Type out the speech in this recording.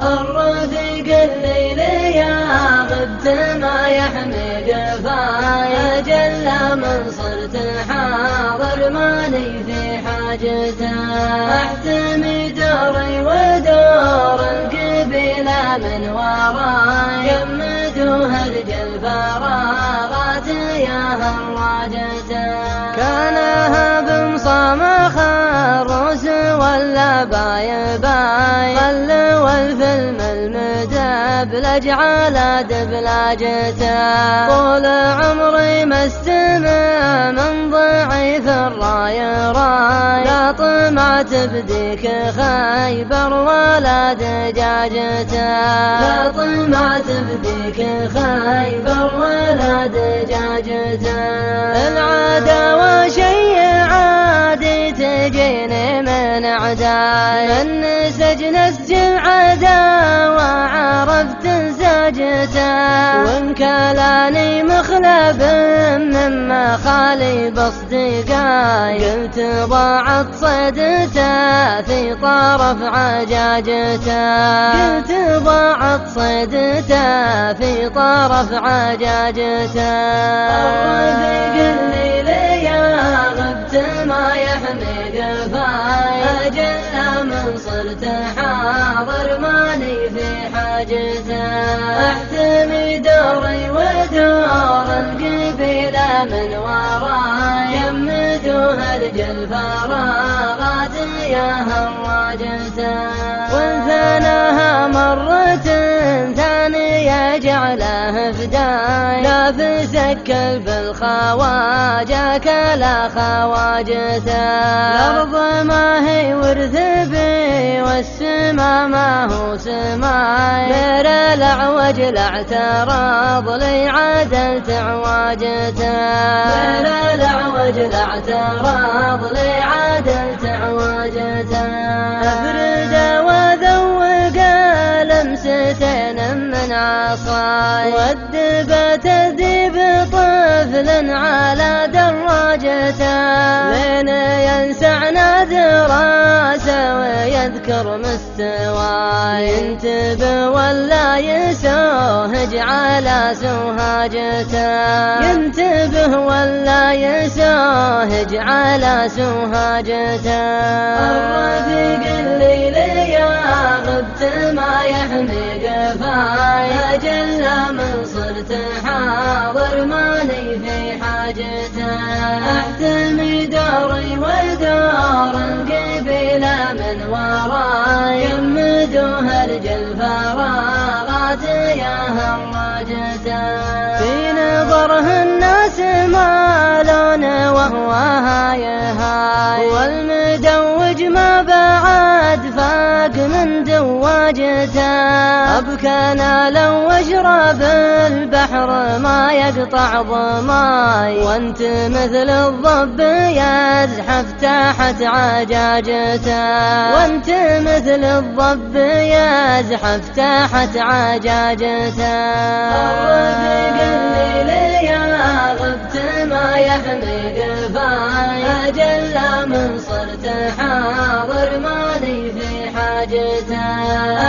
الرفيق الليل يا غبت ما يحمي قفايا جل من صرت حاضر ماني في حاجته احتمي دوري ودور القبيلة من وراي يمدوها رجل فراغات يا هراجته كانها بمصامخ الروس ولا باي والفيلم المدبلج على دبلاجته طول عمري مستمع من ضعيف الراي لا طمعت بديك خيبر ولا دجاجته لا طمعت بديك خيبر ولا دجاجته العداوة شي عادي تجيني من عداي من سجن عداوة عرفت ساجته وان كلاني مخلب مما خالي باصدقاي قلت ضاعت صيدته في طرف عجاجته قلت ضاعت صيدته في طرف عجاجته الرفيق الليل يا غبت ما يحمي قفايا جل من صرت حاضر ماني في حاجته احتمي دوري ودور القبيلة من وراي يمدوها رجل فراغات يا هراجته وانثناها مرة ثانية جعله فداي لا فسك بالخواجة كلا خواجته الأرض ما هي ورث بي والسما ما هو سماي غير الأعوج لاعتراض لي عدلت عواجته غير الأعوج لاعتراض لي عدلت عواجته أفرد وذوق لمستين من عصاي والدب تذيب طفل على دراجته لين ينسعنا دراسه ويذكر مستواي ينتبه ولا يسوهج على سوهاجته ينتبه ولا يسوهج على سوهاجته الرفيق الليل يا غبت ما يحمي قفايا جل من صرت حاضر ماني في حاجته احتمي دوري ودور القبيلة من وراي يمدوها رجل فراغات يا هراجته في نظره الناس مالون وهو هاي والمدوج ما بعد فاق من دواجته أبكانا لو اشرب البحر ما يقطع ضماي وانت مثل الضب يزحف تحت عجاجته وانت مثل الضب يزحف تحت عجاجته الرفيق الليل يا غبت ما يحمي قفايا جل من صرت حاضر ماني في حاجته